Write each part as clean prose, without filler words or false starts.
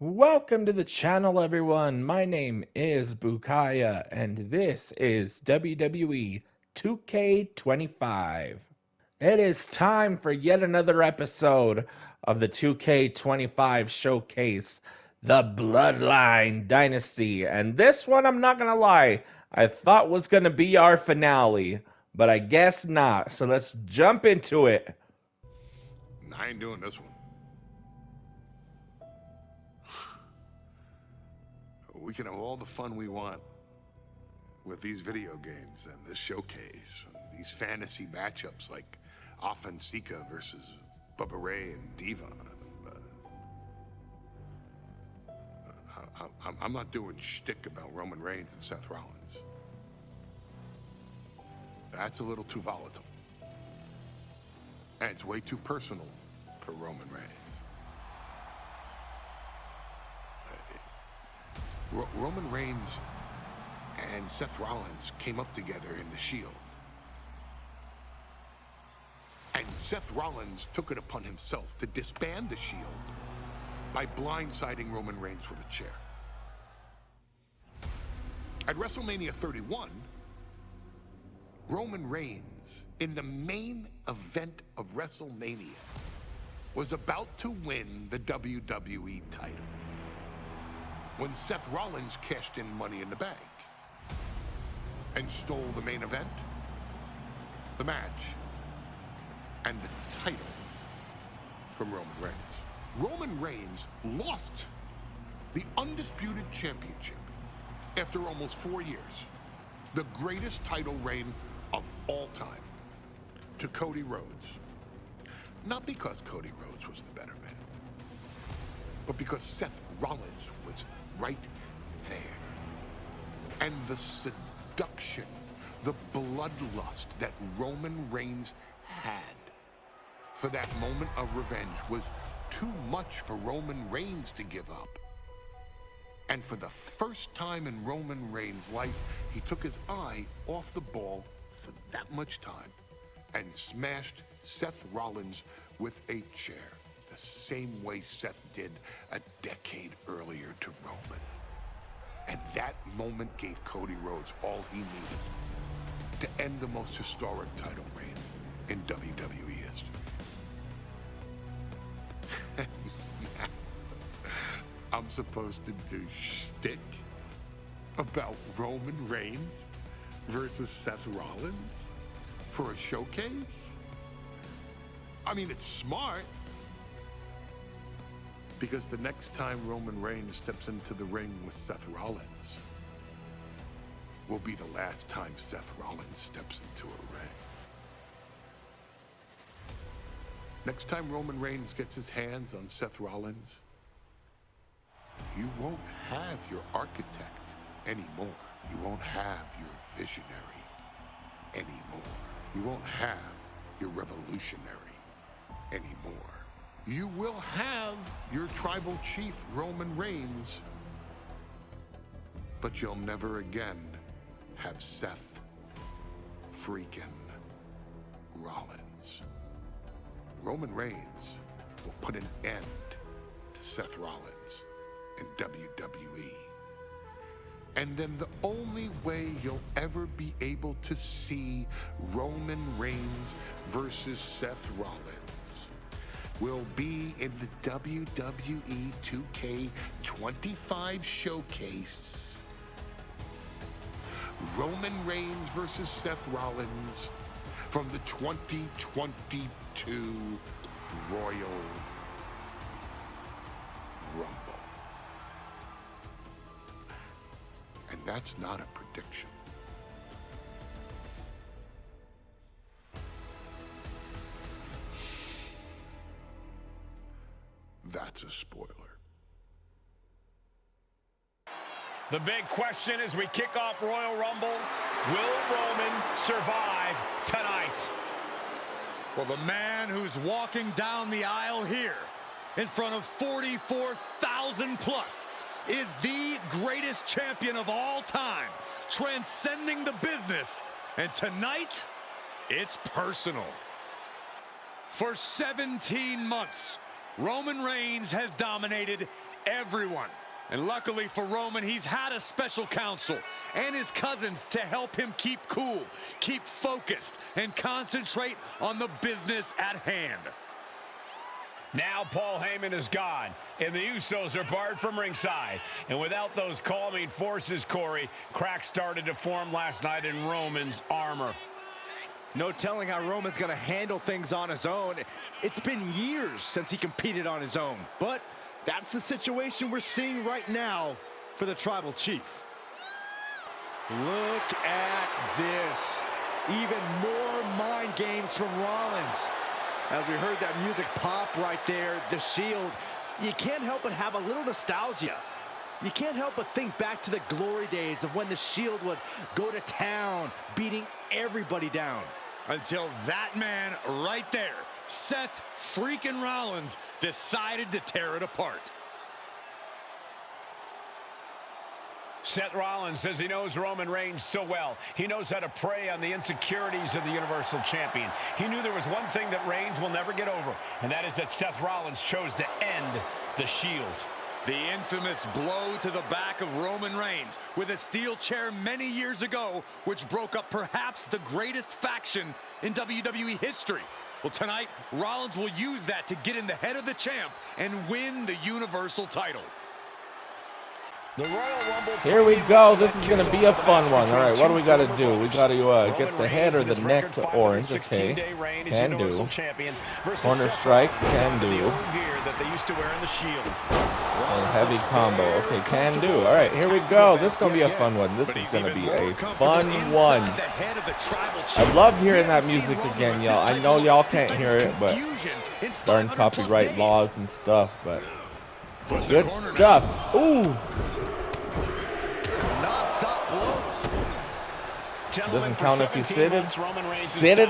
Welcome to the channel, everyone. My name is Bukaya, and this is WWE 2K25. It is time for yet another episode of the 2K25 showcase, the Bloodline Dynasty. And this one, I'm not gonna lie, I thought was gonna be our finale, but I guess not. So let's jump into it. I ain't doing this one. We can have all the fun we want with these video games and this showcase and these fantasy matchups like Sika versus Bubba Ray and Diva. I'm not doing shtick about Roman Reigns and Seth Rollins. That's a little too volatile. And it's way too personal for Roman Reigns. Roman Reigns and Seth Rollins came up together in the Shield. And Seth Rollins took it upon himself to disband the Shield by blindsiding Roman Reigns with a chair. At WrestleMania 31, Roman Reigns, in the main event of WrestleMania, was about to win the WWE title when Seth Rollins cashed in Money in the Bank and stole the main event, the match, and the title from Roman Reigns. Roman Reigns lost the undisputed championship after almost 4 years, the greatest title reign of all time, to Cody Rhodes. Not because Cody Rhodes was the better man, but because Seth Rollins was right there. And the seduction, the bloodlust that Roman Reigns had for that moment of revenge was too much for Roman Reigns to give up. And for the first time in Roman Reigns' life, he took his eye off the ball for that much time and smashed Seth Rollins with a chair, the same way Seth did a decade earlier to Roman. And that moment gave Cody Rhodes all he needed to end the most historic title reign in WWE history. I'm supposed to do shtick about Roman Reigns versus Seth Rollins for a showcase? I mean, it's smart, because the next time Roman Reigns steps into the ring with Seth Rollins will be the last time Seth Rollins steps into a ring. Next time Roman Reigns gets his hands on Seth Rollins, you won't have your architect anymore. You won't have your visionary anymore. You won't have your revolutionary anymore. You will have your tribal chief, Roman Reigns, but you'll never again have Seth freaking Rollins. Roman Reigns will put an end to Seth Rollins in WWE. And then the only way you'll ever be able to see Roman Reigns versus Seth Rollins will be in the WWE 2K25 showcase. Roman Reigns versus Seth Rollins from the 2022 Royal Rumble. And that's not a prediction. That's a spoiler. The big question as we kick off Royal Rumble, will Roman survive tonight? Well, the man who's walking down the aisle here in front of 44,000 plus is the greatest champion of all time, transcending the business. And tonight, it's personal. For 17 months, Roman Reigns has dominated everyone. And luckily for Roman, he's had a special counsel and his cousins to help him keep cool, keep focused, and concentrate on the business at hand. Now Paul Heyman is gone, and the Usos are barred from ringside. And without those calming forces, Corey, cracks started to form last night in Roman's armor. No telling how Roman's going to handle things on his own. It's been years since he competed on his own, but that's the situation we're seeing right now for the Tribal Chief. Look at this. Even more mind games from Rollins. As we heard that music pop right there, the Shield, you can't help but have a little nostalgia. You can't help but think back to the glory days of when the Shield would go to town, beating everybody down. Until that man right there, Seth freaking Rollins, decided to tear it apart. Seth Rollins says he knows Roman Reigns so well. He knows how to prey on the insecurities of the Universal Champion. He knew there was one thing that Reigns will never get over, and that is that Seth Rollins chose to end the Shield. The infamous blow to the back of Roman Reigns with a steel chair many years ago, which broke up perhaps the greatest faction in WWE history. Well, tonight, Rollins will use that to get in the head of the champ and win the Universal title. The Royal Rumble. Here we go. This is going to be a fun one. All right, what do we got to do? We got to get the head or the neck to orange. Okay, can do. Corner strikes, can do. And heavy combo. Okay, can do. All right, here we go. This is going to be a fun one. This is going to be a fun one. I love hearing that music again, y'all. I know y'all can't hear it, but darn copyright laws and stuff, but good stuff. Ooh. Doesn't count if he's seated. Seated.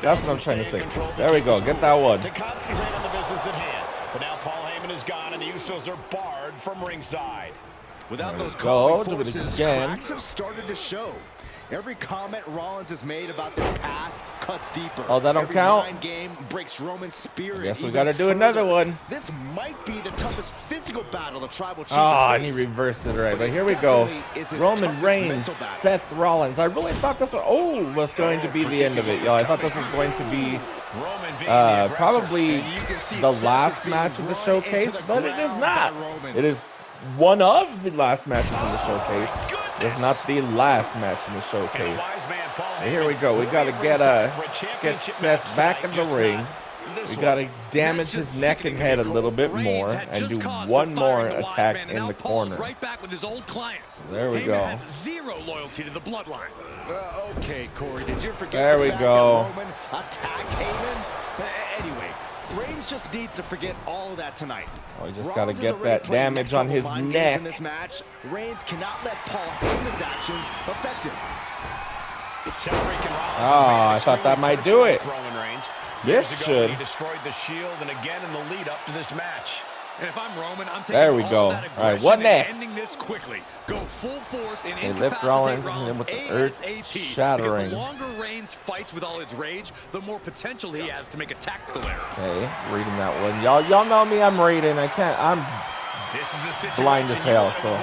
That's what I'm trying to say. There we go. Get that one. To concentrate on the business at hand. But now Paul Heyman is gone, and the Usos are barred from ringside. Without those calming forces, cracks have started to show. Every comment Rollins has made about their past cuts deeper. Oh, that don't count. Every game breaks Roman's spirit. I guess we got to do another one. This might be the toughest physical battle the Tribal Chief has faced. And he reversed it right. But here we go. Roman Reigns, Seth Rollins. I really thought this was going to be the end of it, y'all. I thought this was going to be probably the last match of the showcase, but it is not. It is one of the last matches in the showcase. It's not the last match in the showcase. And here we go. We got to get Seth back in the ring. We got to damage his neck and head a little bit more and do one more attack in the corner. Right back with his old client. There we go. Has zero loyalty to the bloodline. Okay, Corey, did you forget there we go. Roman attacked Heyman? Anyway, Reigns just needs to forget all of that tonight. Oh, we just got to get that damage on his neck. In this match, Reigns cannot let Paul Heyman's actions affect him. Oh, I thought that might do it. This should. He destroyed the Shield, and again in the lead up to this match. And if I'm Roman, I'm taking there we go. All right, what next? Ending this quickly. Go full force and they lift Rollins and with the earth shattering. The longer Reigns fights with all his rage, the more potential he has to make a tactical error. Okay, reading that one. Y'all know me. I'm reading. I'm blind as hell. So.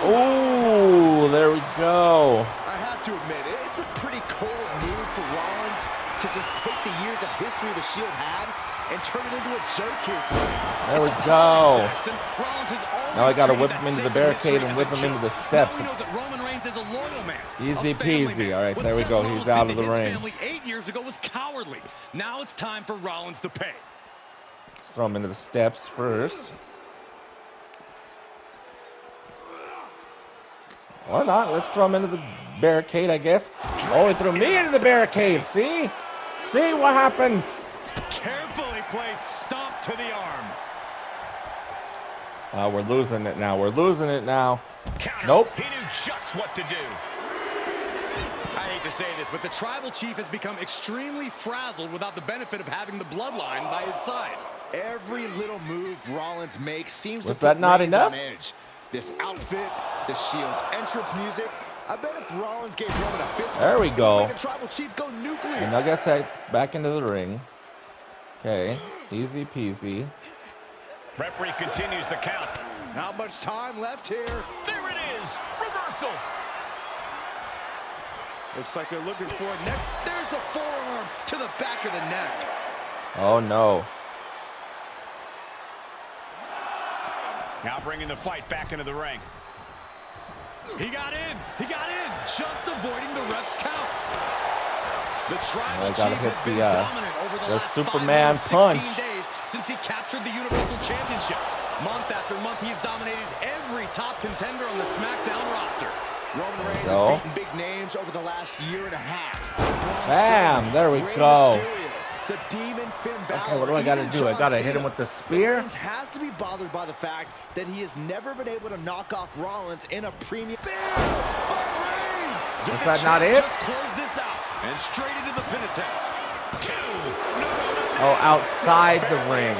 Ooh, there we go. I have to admit, it's a pretty cold move for Rollins to just take the years of history the Shield had and turn it into a joke here tonight. There we go. Now I got to whip him into the barricade and whip him into the steps. Easy peasy. All right, there we go. He's out of the ring. 8 years ago was cowardly. Now it's time for Rollins to pay. Let's throw him into the steps first. Or not. Let's throw him into the barricade, I guess. Oh, he threw me into the barricade. See? See what happens? Carefully placed stomp to the arm. We're losing it now. We're losing it now. Counter. Nope. He knew just what to do. I hate to say this, but the Tribal Chief has become extremely frazzled without the benefit of having the bloodline by his side. Every little move Rollins makes seems to put not Reigns enough? on edge. This outfit, the Shield's entrance music. I bet if Rollins gave Roman a fist there we go. the Tribal Chief go nuclear. And I guess back into the ring. Okay, easy peasy. Referee continues the count. Not much time left here. There it is. Reversal. Looks like they're looking for a neck. There's a forearm to the back of the neck. Oh no. Now bringing the fight back into the ring. He got in. He got in. Just avoiding the ref's count. The tribal gotta chief hit has been the, dominant over the last Superman 516 punch. days since he captured the Universal Championship. Month after month, he's dominated every top contender on the SmackDown roster. Roman Reigns has beaten big names over the last year and a half. Bam, there we go. The Demon Finn Balor. Okay, what do I gotta do? I gotta hit him with the spear? Rollins has to be bothered by the fact that he has never been able to knock off Rollins in a premium. Is that not it? Just close this out and straight into the pin attempt. Oh, outside the ring.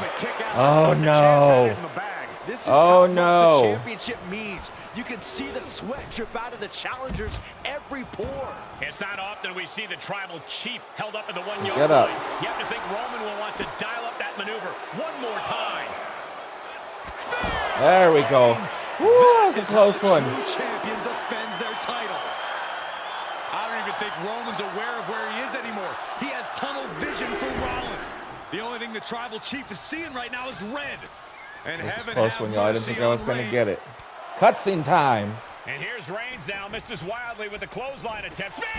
Oh no. This is Oh how much no. the championship means. You can see the sweat drip out of the challengers every pore. It's not often we see the tribal chief held up at the 1 yard Get up. line. You have to think Roman will want to dial up that maneuver one more time. There we go. Woo, that's a close one. True champion defends their title. I don't even think Roman's aware of where he is anymore. He has tunnel vision for Rollins. The only thing the tribal chief is seeing right now is red. And heaven Close have one, y'all. I didn't mercy think I was on gonna Reigns. get it. Cutscene time. And here's Reigns now, misses wildly with the clothesline attempt. Spear!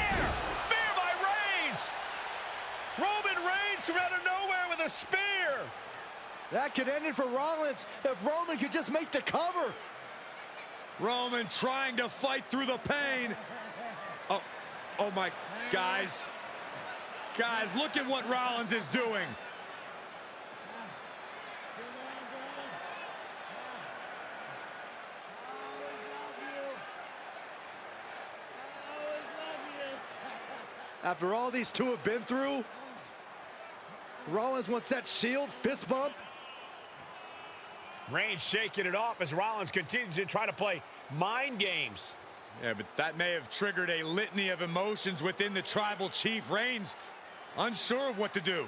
Spear by Reigns! Roman Reigns from out of nowhere with a spear! That could end it for Rollins if Roman could just make the cover. Roman trying to fight through the pain. Oh my, guys. Guys, look at what Rollins is doing. After all these two have been through, Rollins wants that Shield fist bump. Reigns shaking it off as Rollins continues to try to play mind games. Yeah, but that may have triggered a litany of emotions within the tribal chief. Reigns unsure of what to do.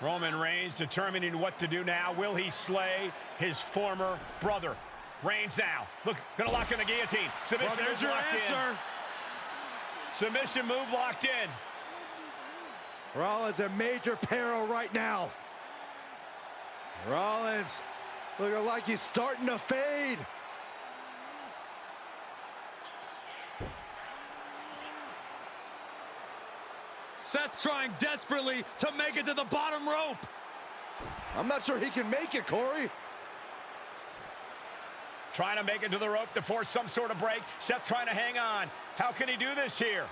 Roman Reigns determining what to do now. Will he slay his former brother? Reigns now. Look, gonna lock in the guillotine. Submission Well, there's move your locked answer. in. Submission move locked in. Rollins in major peril right now. Rollins looking like he's starting to fade. Seth trying desperately to make it to the bottom rope. I'm not sure he can make it, Corey. Trying to make it to the rope to force some sort of break. Seth trying to hang on. How can he do this here?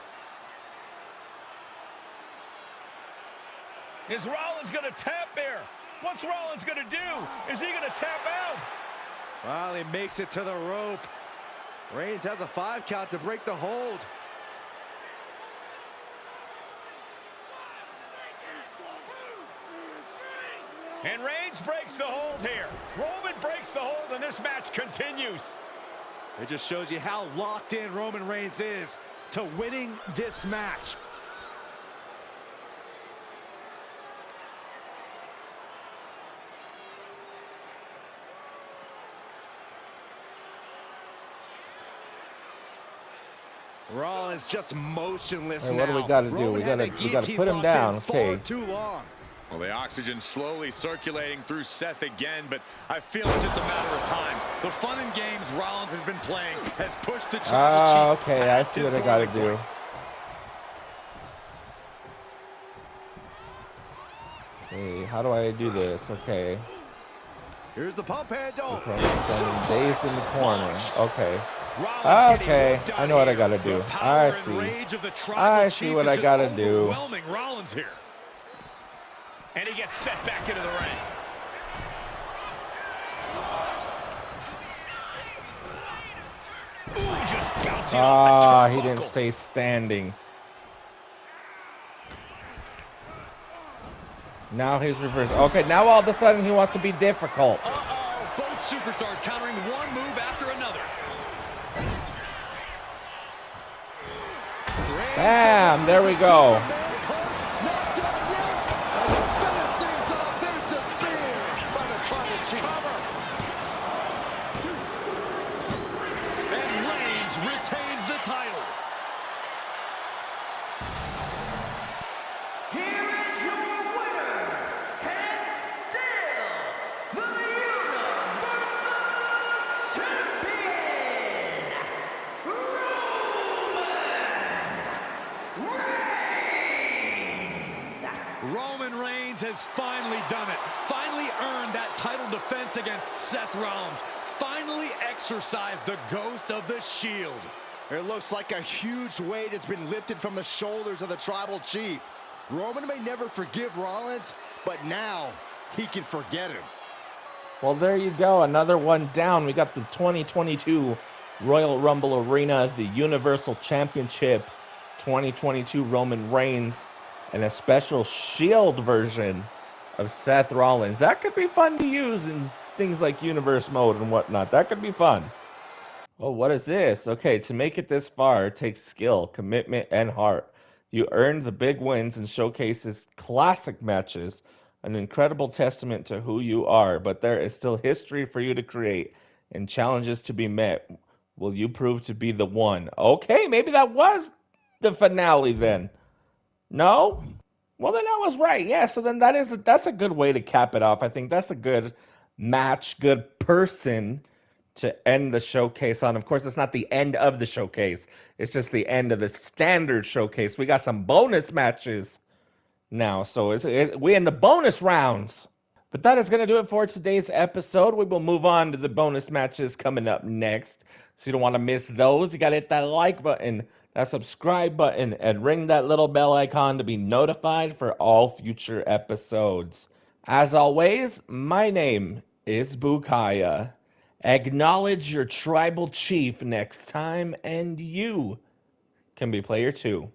Is Rollins going to tap here? What's Rollins going to do? Is he going to tap out? Well, he makes it to the rope. Reigns has a 5 count to break the hold. And Reigns breaks the hold here. Roman breaks the hold, and this match continues. It just shows you how locked in Roman Reigns is to winning this match. Rollins just motionless Hey, now. what do we gotta do? Roman We had gotta- that we gotta guillotine put him locked down, in far okay. too long. Well, the oxygen slowly circulating through Seth again, but I feel it's just a matter of time. The fun and games Rollins has been playing has pushed the tribal chief Okay, I past see his what I gotta boiling do. point. Okay, how do I do this? Okay. Here's the pump handle. Okay, so I'm dazed in the corner. Okay. Rollins Okay, getting I know what I here. gotta do. The power I and see. rage of the tribal I see chief what is I just gotta do. overwhelming Rollins here. And he gets set back into the ring. Ooh, just bouncing off the Ah, he didn't turnbuckle. stay standing. Now he's reversed. Okay, now all of a sudden he wants to be difficult. Both superstars countering one move after another. Bam, there we go. Roman Reigns has finally done it. Finally earned that title defense against Seth Rollins. Finally exercised the ghost of the Shield. It looks like a huge weight has been lifted from the shoulders of the Tribal Chief. Roman may never forgive Rollins, but now he can forget him. Well, there you go. Another one down. We got the 2022 Royal Rumble Arena, the Universal Championship, 2022 Roman Reigns, and a special Shield version of Seth Rollins. That could be fun to use in things like Universe Mode and whatnot. That could be fun. Oh, what is this? Okay, to make it this far, it takes skill, commitment, and heart. You earned the big wins and showcases classic matches, an incredible testament to who you are, but there is still history for you to create and challenges to be met. Will you prove to be the one? Okay, maybe that was the finale then. No? Well, then I was right. Yeah, so then that's a good way to cap it off. I think that's a good match, good person to end the showcase on. Of course, it's not the end of the showcase. It's just the end of the standard showcase. We got some bonus matches now, so we're in the bonus rounds. But that is going to do it for today's episode. We will move on to the bonus matches coming up next. So you don't want to miss those. You got to hit that like button, that subscribe button, and ring that little bell icon to be notified for all future episodes. As always, my name is Bukaya. Acknowledge your tribal chief next time, and you can be player 2.